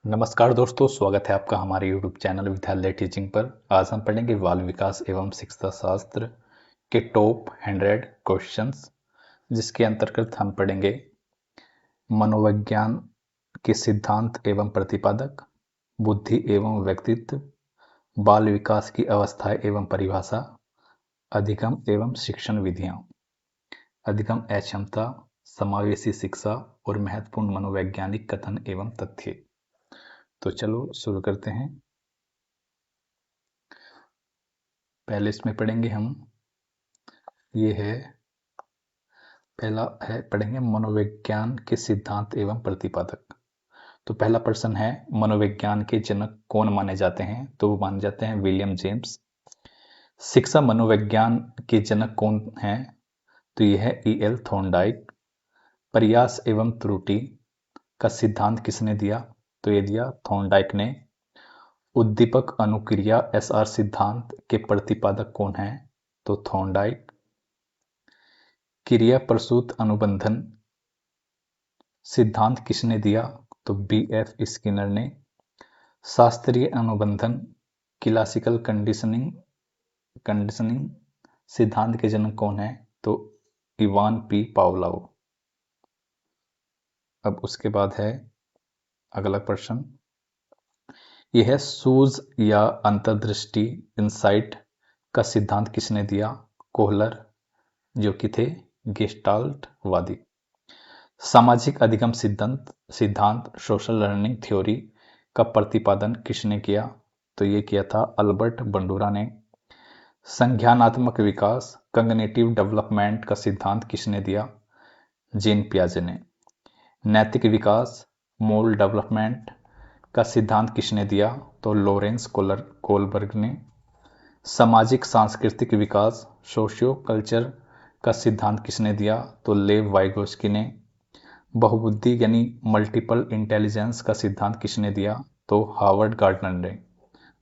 नमस्कार दोस्तों, स्वागत है आपका हमारे YouTube चैनल विद्यालय टीचिंग पर। आज हम पढ़ेंगे बाल विकास एवं शिक्षा शास्त्र के टॉप 100 क्वेश्चंस, जिसके अंतर्गत हम पढ़ेंगे मनोविज्ञान के सिद्धांत एवं प्रतिपादक, बुद्धि एवं व्यक्तित्व, बाल विकास की अवस्थाएं एवं परिभाषा, अधिगम एवं शिक्षण विधियां, अधिगम अक्षमता, समावेशी शिक्षा और महत्वपूर्ण मनोवैज्ञानिक कथन एवं तथ्य। तो चलो शुरू करते हैं। पहले इसमें पढ़ेंगे हम, ये है पहला है, पढ़ेंगे मनोविज्ञान के सिद्धांत एवं प्रतिपादक। तो पहला प्रश्न है, मनोविज्ञान के जनक कौन माने जाते हैं? तो वो माने जाते हैं विलियम जेम्स। शिक्षा मनोविज्ञान के जनक कौन हैं? तो ये है E.L. थॉर्नडाइक। प्रयास एवं त्रुटि का सिद्धांत किसने दिया? तो ये दिया थॉर्नडाइक ने। उद्दीपक अनुक्रिया SR सिद्धांत के प्रतिपादक कौन हैं? तो थॉर्नडाइक। क्रिया प्रसूत अनुबंधन सिद्धांत किसने दिया? तो B.F. स्किनर ने। शास्त्रीय अनुबंधन क्लासिकल कंडीशनिंग सिद्धांत के जनक कौन है? तो इवान P. पावलोव। अब उसके बाद है अगला प्रश्न, यह है सूझ या अंतर्दृष्टि इंसाइट का सिद्धांत किसने दिया? कोहलर, जो कि थे गेस्टाल्टवादी। सामाजिक अधिगम सिद्धांत सोशल लर्निंग थ्योरी का प्रतिपादन किसने किया? तो ये किया था अल्बर्ट बंडूरा ने। संज्ञानात्मक विकास कॉग्निटिव डेवलपमेंट का सिद्धांत किसने दिया? जीन पियाजे ने। नैतिक विकास मोरल डेवलपमेंट का सिद्धांत किसने दिया? तो लॉरेंस कोलबर्ग ने। सामाजिक सांस्कृतिक विकास सोशियो कल्चर का सिद्धांत किसने दिया? तो लेव वाइगोस्की ने। बहुबुद्धि यानी मल्टीपल इंटेलिजेंस का सिद्धांत किसने दिया? तो हार्वर्ड गार्डनर ने।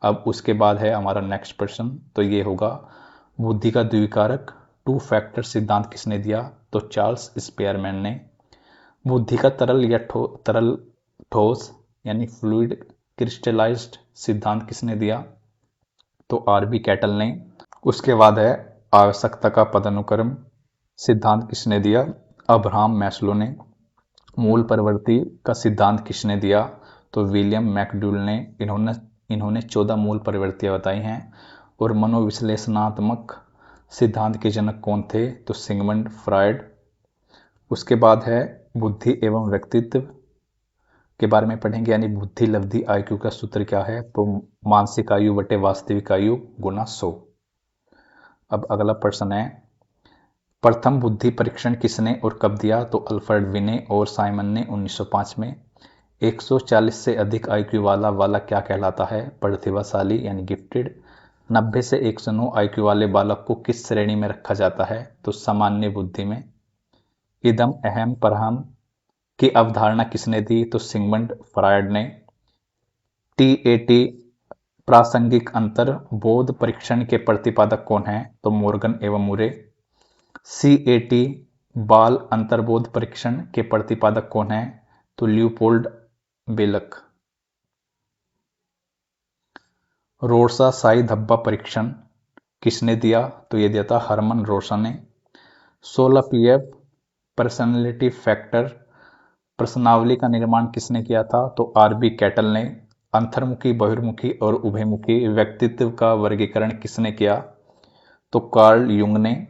अब उसके बाद है हमारा नेक्स्ट प्रश्न, तो ये होगा बुद्धि का द्विकारक टू फैक्टर सिद्धांत किसने दिया? तो चार्ल्स स्पेयरमैन ने। बुद्धि का तरल या तरल ठोस यानी फ्लूइड क्रिस्टलाइज्ड सिद्धांत किसने दिया? तो RB कैटल ने। उसके बाद है आवश्यकता का पदानुक्रम सिद्धांत किसने दिया? अब्राहम मैस्लो ने। मूल प्रवृत्ति का सिद्धांत किसने दिया? तो विलियम मैकडूल ने। इन्होंने 14 मूल प्रवृत्तियां बताई हैं। और मनोविश्लेषणात्मक सिद्धांत के जनक कौन थे? तो सिगमंड फ्रायड। उसके बाद है बुद्धि एवं व्यक्तित्व के बारे में पढ़ेंगे, यानी बुद्धि लब्धि IQ का सूत्र क्या है? तो मानसिक आयु बटे वास्तविक आयु गुना 100। अब अगला प्रश्न है, प्रथम बुद्धि परीक्षण किसने और कब दिया? तो अल्फ्रेड विने और साइमन ने 1905 में। 140 से अधिक IQ वाला क्या कहलाता है? प्रतिभाशाली यानी गिफ्टेड। 90 से 109 IQ वाले बालक को किस श्रेणी में रखा जाता है? तो सामान्य बुद्धि में। इदम अहम परहम की अवधारणा किसने दी? तो सिगमंड फ्रायड ने। TAT प्रासंगिक अंतर बोध परीक्षण के प्रतिपादक कौन है? तो मॉर्गन एवं मुरे। CAT बाल अंतर्बोध परीक्षण के प्रतिपादक कौन है? तो ल्यूपोल्ड बेलक। रोरसा साई धब्बा परीक्षण किसने दिया? तो ये दिया था हरमन रोरसा ने। 16 PF पर्सनैलिटी फैक्टर प्रश्नावली का निर्माण किसने किया था? तो RB कैटल ने। अंतर्मुखी बहिर्मुखी और उभयमुखी व्यक्तित्व का वर्गीकरण किसने किया? तो कार्ल युंग ने।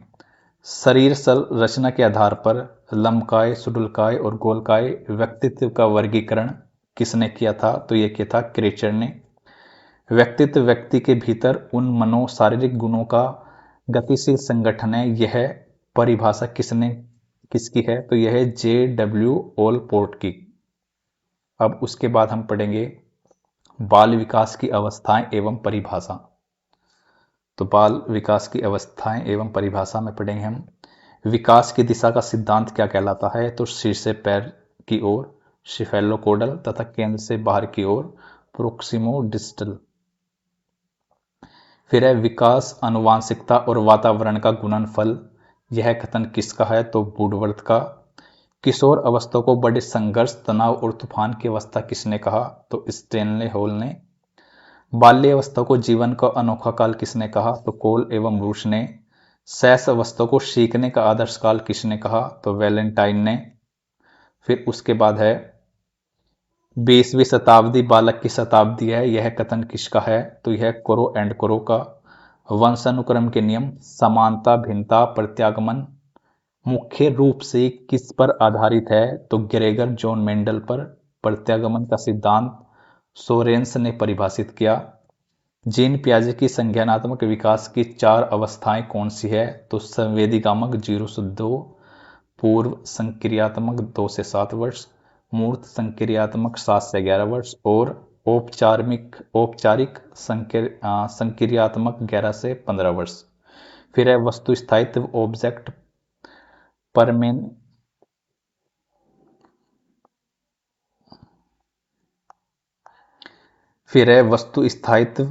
शरीर रचना के आधार पर लंबकाय सुडुलकाय और गोलकाय व्यक्तित्व का वर्गीकरण किसने किया था? तो यह किया था क्रेचर ने। व्यक्तित्व व्यक्ति के भीतर उन मनो शारीरिक गुणों का गतिशील संगठन है। यह परिभाषा किसकी है? तो यह है JW ओलपोर्ट की। अब उसके बाद हम पढ़ेंगे बाल विकास की अवस्थाएं एवं परिभाषा। तो बाल विकास की अवस्थाएं एवं परिभाषा में पढ़ेंगे हम, विकास की दिशा का सिद्धांत क्या कहलाता है? तो सिर से पैर की ओर सिफेलोकोडल तथा केंद्र से बाहर की ओर प्रोक्सिमो डिस्टल। फिर है विकास आनुवांशिकता और वातावरण का गुणनफल, यह कथन किसका है? तो वुडवर्थ का। किशोर अवस्था को बड़े संघर्ष, तनाव और तूफान की अवस्था किसने कहा? तो स्टेनले हॉल ने। बाल्य अवस्था को जीवन का अनोखा काल किसने कहा? तो कोल एवं ब्रूस ने। शैश अवस्था को सीखने का आदर्श काल किसने कहा? तो वैलेंटाइन ने। फिर उसके बाद है 20वीं शताब्दी बालक की शताब्दी है, यह कथन किसका है? तो यह कोरो एंड कोरो का। वंशानुक्रम के नियम, समानता, भिन्नता, प्रत्यागमन मुख्य रूप से किस पर आधारित है? तो ग्रेगर जॉन मेंडल पर। प्रत्यागमन का सिद्धांत सोरेंस ने परिभाषित किया। जीन पियाजे की संज्ञानात्मक विकास की 4 अवस्थाएं कौन सी है? तो संवेदीगामक 0 से 2, पूर्व संक्रियात्मक 2 से 7 वर्ष, मूर्त संक्रियात्मक 7 से 11 वर्ष और औपचारिक संक्रियात्मक 11 से 15 वर्ष। फिर है वस्तु स्थायित्व, ऑब्जेक्ट परमेन फिर है वस्तु स्थायित्व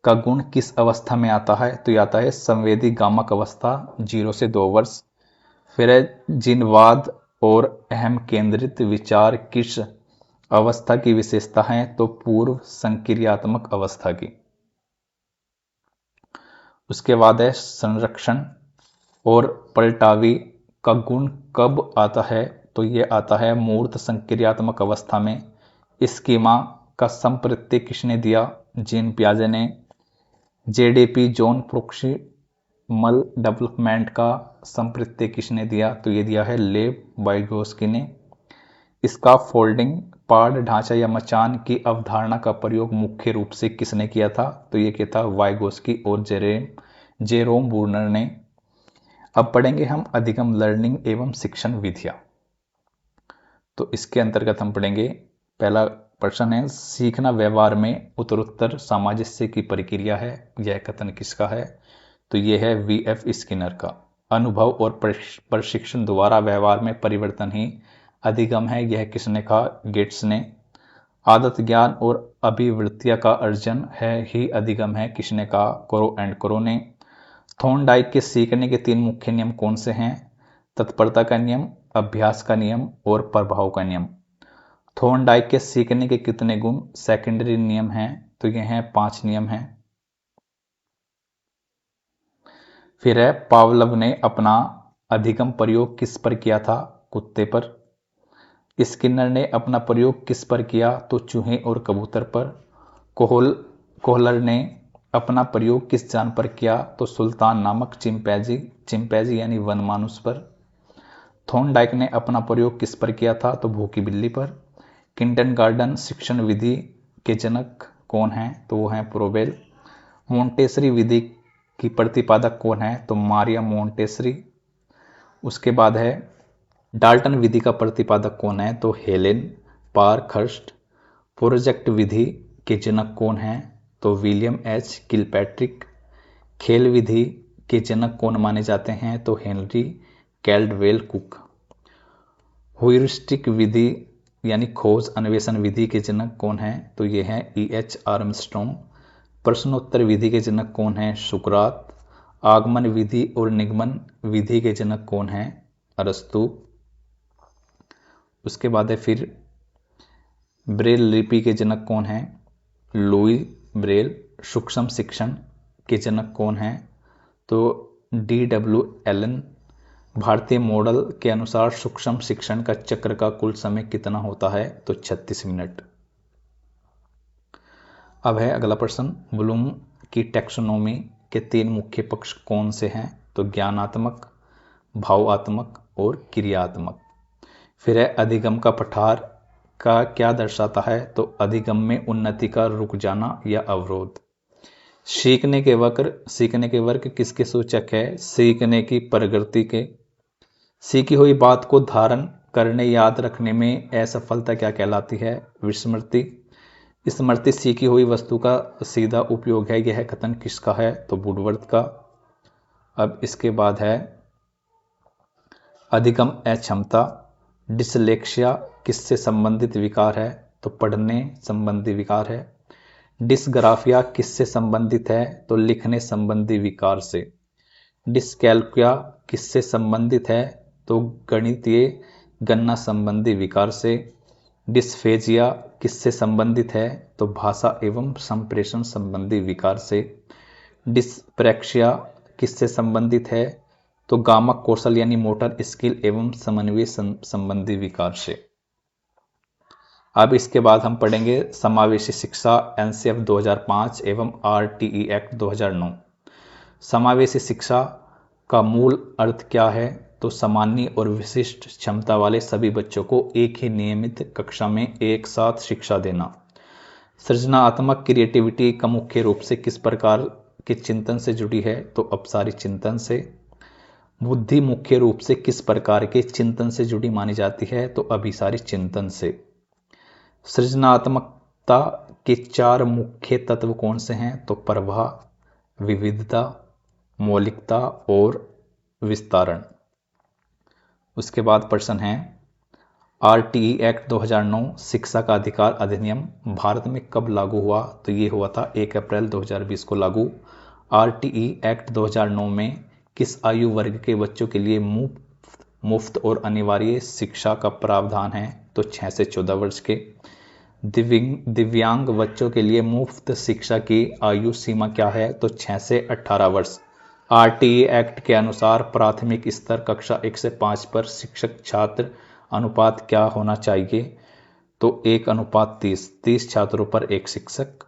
का गुण किस अवस्था में आता है? तो ये आता है संवेदी गामक अवस्था 0 से 2 वर्ष। फिर है जिनवाद और अहम केंद्रित विचार किस अवस्था की विशेषता है? तो पूर्व संक्रियात्मक अवस्था की। उसके बाद है संरक्षण और पलटावी का गुण कब आता है? तो ये आता है मूर्त संक्रियात्मक अवस्था में। स्कीमा का संप्रत्यय किसने दिया? जीन पियाजे ने। जेडीपी जॉन प्रोक्सिमल डेवलपमेंट का संप्रत्यय किसने दिया? तो ये दिया है लेव वाइगोस्की ने। इसका फोल्डिंग पाड़ ढांचा या मचान की अवधारणा का प्रयोग मुख्य रूप से किसने किया था? तो ये किया था वाइगोस्की और जेरोम बूर्नर ने। अब पढ़ेंगे हम अधिगम लर्निंग एवं शिक्षण विधियां। तो इसके अंतर्गत हम पढ़ेंगे, पहला प्रश्न है सीखना व्यवहार में उत्तरोत्तर सामंजस्य की प्रक्रिया है, यह कथन किसका है? तो यह है वीएफ स्किनर का। अनुभव और प्रशिक्षण द्वारा व्यवहार में परिवर्तन ही अधिगम है, यह किसने कहा? गेट्स ने। आदत ज्ञान और अभिवृत्तियां का अर्जन है ही अधिगम है, किसने कहा? कोरो एंड कोरो ने। थॉर्नडाइक के सीखने के 3 मुख्य नियम कौन से हैं? तत्परता का नियम, अभ्यास का नियम और प्रभाव का नियम। थॉर्नडाइक के सीखने के कितने गुण सेकेंडरी नियम हैं? तो ये हैं 5 नियम हैं। फिर है पावलव ने अपना अधिगम प्रयोग किस पर किया था? कुत्ते पर। स्किनर ने अपना प्रयोग किस पर किया? तो चूहे और कबूतर पर। कोहलर ने अपना प्रयोग किस जान पर किया? तो सुल्तान नामक चिंपैंजी यानी वनमानुष पर। थॉर्नडाइक ने अपना प्रयोग किस पर किया था? तो भूखी बिल्ली पर। किंडरगार्टन शिक्षण विधि के जनक कौन हैं? तो वो हैं प्रोबेल। मोंटेसरी विधि की प्रतिपादक कौन है? तो मारिया मोंटेसरी। उसके बाद है डाल्टन विधि का प्रतिपादक कौन है? तो हेलेन पारखर्स्ट। प्रोजेक्ट विधि के जनक कौन हैं? तो विलियम एच किलपैट्रिक। खेल विधि के जनक कौन माने जाते हैं? तो हेनरी कैल्डवेल कुक। ह्यूरिस्टिक विधि यानी खोज अन्वेषण विधि के जनक कौन हैं? तो ये हैं E.H. आर्मस्ट्रॉन्ग। प्रश्नोत्तर विधि के जनक कौन हैं? सुकरात। आगमन विधि और निगमन विधि के जनक कौन हैं? अरस्तु। उसके बाद है फिर ब्रेल लिपि के जनक कौन हैं? Louis Braille. सूक्ष्म शिक्षण के जनक कौन हैं? तो D.W. एलन। भारतीय मॉडल के अनुसार सूक्ष्म शिक्षण का चक्र का कुल समय कितना होता है? तो 36 मिनट। अब है अगला प्रश्न, ब्लूम की टैक्सोनॉमी के 3 मुख्य पक्ष कौन से हैं? तो ज्ञानात्मक, भावात्मक और क्रियात्मक। फिर है अधिगम का पठार का क्या दर्शाता है? तो अधिगम में उन्नति का रुक जाना या अवरोध। सीखने के वर्ग किसके सूचक है? सीखने की प्रगति के। सीखी हुई बात को धारण करने याद रखने में असफलता क्या कहलाती है? विस्मृति। स्मृति सीखी हुई वस्तु का सीधा उपयोग है, यह कथन किसका है? तो वुडवर्थ का। अब इसके बाद है अधिगम अक्षमता। डिसलेक्सिया किससे संबंधित विकार है? तो पढ़ने संबंधी विकार है। डिसग्राफिया किससे संबंधित है? तो लिखने संबंधी विकार से। डिस्कैल्कुलिया किससे संबंधित है? तो गणितीय गन्ना संबंधी विकार से। डिस्फेजिया किससे संबंधित है? तो भाषा एवं संप्रेषण संबंधी विकार से। डिस्प्रैक्सिया किससे संबंधित है? तो गामक कौशल यानी मोटर स्किल एवं समन्वय संबंधी विकार से। अब इसके बाद हम पढ़ेंगे समावेशी शिक्षा एनसीएफ 2005 एवं आरटीई एक्ट 2009। समावेशी शिक्षा का मूल अर्थ क्या है? तो सामान्य और विशिष्ट क्षमता वाले सभी बच्चों को एक ही नियमित कक्षा में एक साथ शिक्षा देना। सृजनात्मक क्रिएटिविटी का मुख्य रूप से किस प्रकार के चिंतन से जुड़ी है? तो अपसारी चिंतन से। बुद्धि मुख्य रूप से किस प्रकार के चिंतन से जुड़ी मानी जाती है? तो अभिसारी चिंतन से। सृजनात्मकता के 4 मुख्य तत्व कौन से हैं? तो प्रवाह, विविधता, मौलिकता और विस्तारण। उसके बाद प्रश्न है आरटीई एक्ट 2009 शिक्षा का अधिकार अधिनियम भारत में कब लागू हुआ? तो ये हुआ था 1 अप्रैल 2020 को लागू। आरटीई एक्ट 2009 में किस आयु वर्ग के बच्चों के लिए मुफ्त और अनिवार्य शिक्षा का प्रावधान है? तो 6 से 14 वर्ष के। दिव्यांग बच्चों के लिए मुफ्त शिक्षा की आयु सीमा क्या है? तो 6 से 18 वर्ष। आरटीई एक्ट के अनुसार प्राथमिक स्तर कक्षा 1 से 5 पर शिक्षक छात्र अनुपात क्या होना चाहिए? तो 1:30 छात्रों पर एक शिक्षक।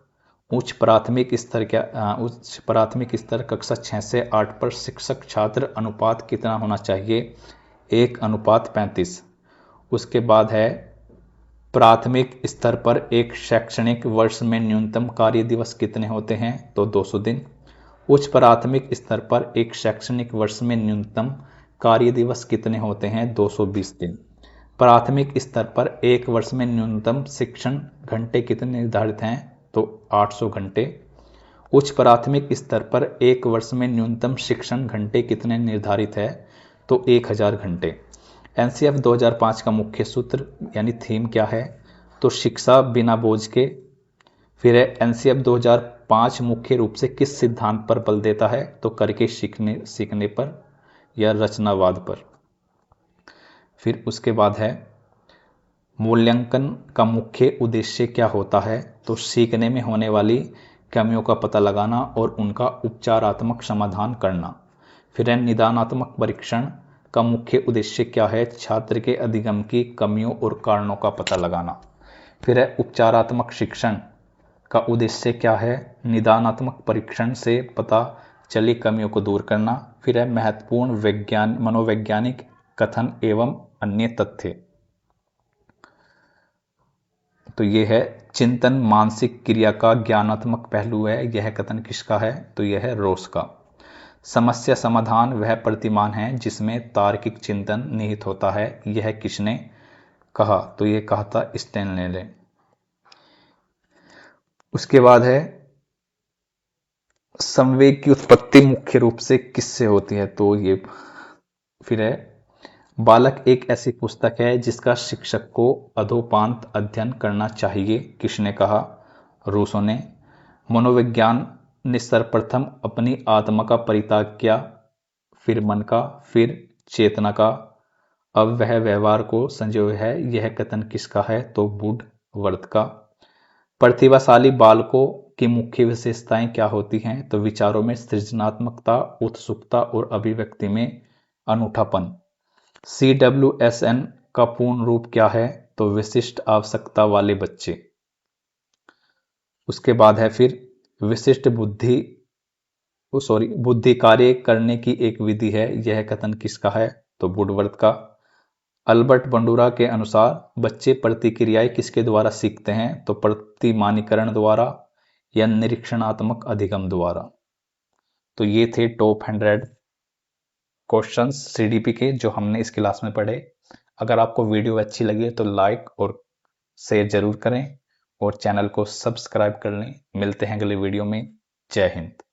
उच्च प्राथमिक स्तर कक्षा 6 से 8 पर शिक्षक छात्र अनुपात कितना होना चाहिए? 1:35। उसके बाद है प्राथमिक स्तर पर एक शैक्षणिक वर्ष में न्यूनतम कार्य दिवस कितने होते हैं? तो 200 दिन। उच्च प्राथमिक स्तर पर एक शैक्षणिक वर्ष में न्यूनतम कार्य दिवस कितने होते हैं? 220 दिन। प्राथमिक स्तर पर एक वर्ष में न्यूनतम शिक्षण घंटे कितने निर्धारित हैं? तो 800 घंटे। उच्च प्राथमिक स्तर पर एक वर्ष में न्यूनतम शिक्षण घंटे कितने निर्धारित है? तो 1000 घंटे। एनसीएफ 2005 का मुख्य सूत्र यानी थीम क्या है? तो शिक्षा बिना बोझ के। फिर है एनसीएफ 2005 मुख्य रूप से किस सिद्धांत पर बल देता है? तो करके सीखने पर या रचनावाद पर। फिर उसके बाद है मूल्यांकन का मुख्य उद्देश्य क्या होता है? तो सीखने में होने वाली कमियों का पता लगाना और उनका उपचारात्मक समाधान करना। फिर है निदानात्मक परीक्षण का मुख्य उद्देश्य क्या है? छात्र के अधिगम की कमियों और कारणों का पता लगाना। फिर है उपचारात्मक शिक्षण का उद्देश्य क्या है? निदानात्मक परीक्षण से पता चली कमियों को दूर करना। फिर है महत्वपूर्ण मनोवैज्ञानिक कथन एवं अन्य तथ्य। तो ये है चिंतन मानसिक क्रिया का ज्ञानात्मक पहलू है। यह कथन किसका है? तो यह है रोस का। समस्या समाधान वह प्रतिमान है जिसमें तार्किक चिंतन निहित होता है। यह किसने कहा? तो यह कहा था स्टैनले ने। उसके बाद है संवेग की उत्पत्ति मुख्य रूप से किससे होती है? तो ये फिर है बालक एक ऐसी पुस्तक है जिसका शिक्षक को अधोपांत अध्ययन करना चाहिए। किसने कहा? रूसो ने। मनोविज्ञान ने सर्वप्रथम अपनी आत्मा का परित्याग किया, फिर मन का, फिर चेतना का, अब वह व्यवहार को संजोए है। यह कथन किसका है? तो वुडवर्थ का। प्रतिभाशाली बालकों की मुख्य विशेषताएं क्या होती हैं? तो विचारों में सृजनात्मकता, उत्सुकता और अभिव्यक्ति में अनूठापन। CWSN का पूर्ण रूप क्या है? तो विशिष्ट आवश्यकता वाले बच्चे। उसके बाद है फिर विशिष्ट बुद्धि कार्य करने की एक विधि है। यह कथन किसका है? तो वुडवर्थ का। अल्बर्ट बंडूरा के अनुसार बच्चे प्रतिक्रियाएं किसके द्वारा सीखते हैं? तो प्रतिमानीकरण द्वारा या निरीक्षणात्मक अधिगम द्वारा। तो ये थे टॉप 100 क्वेश्चंस सीडीपी के जो हमने इस क्लास में पढ़े। अगर आपको वीडियो अच्छी लगी तो लाइक और शेयर जरूर करें और चैनल को सब्सक्राइब कर लें। मिलते हैं अगले वीडियो में। जय हिंद।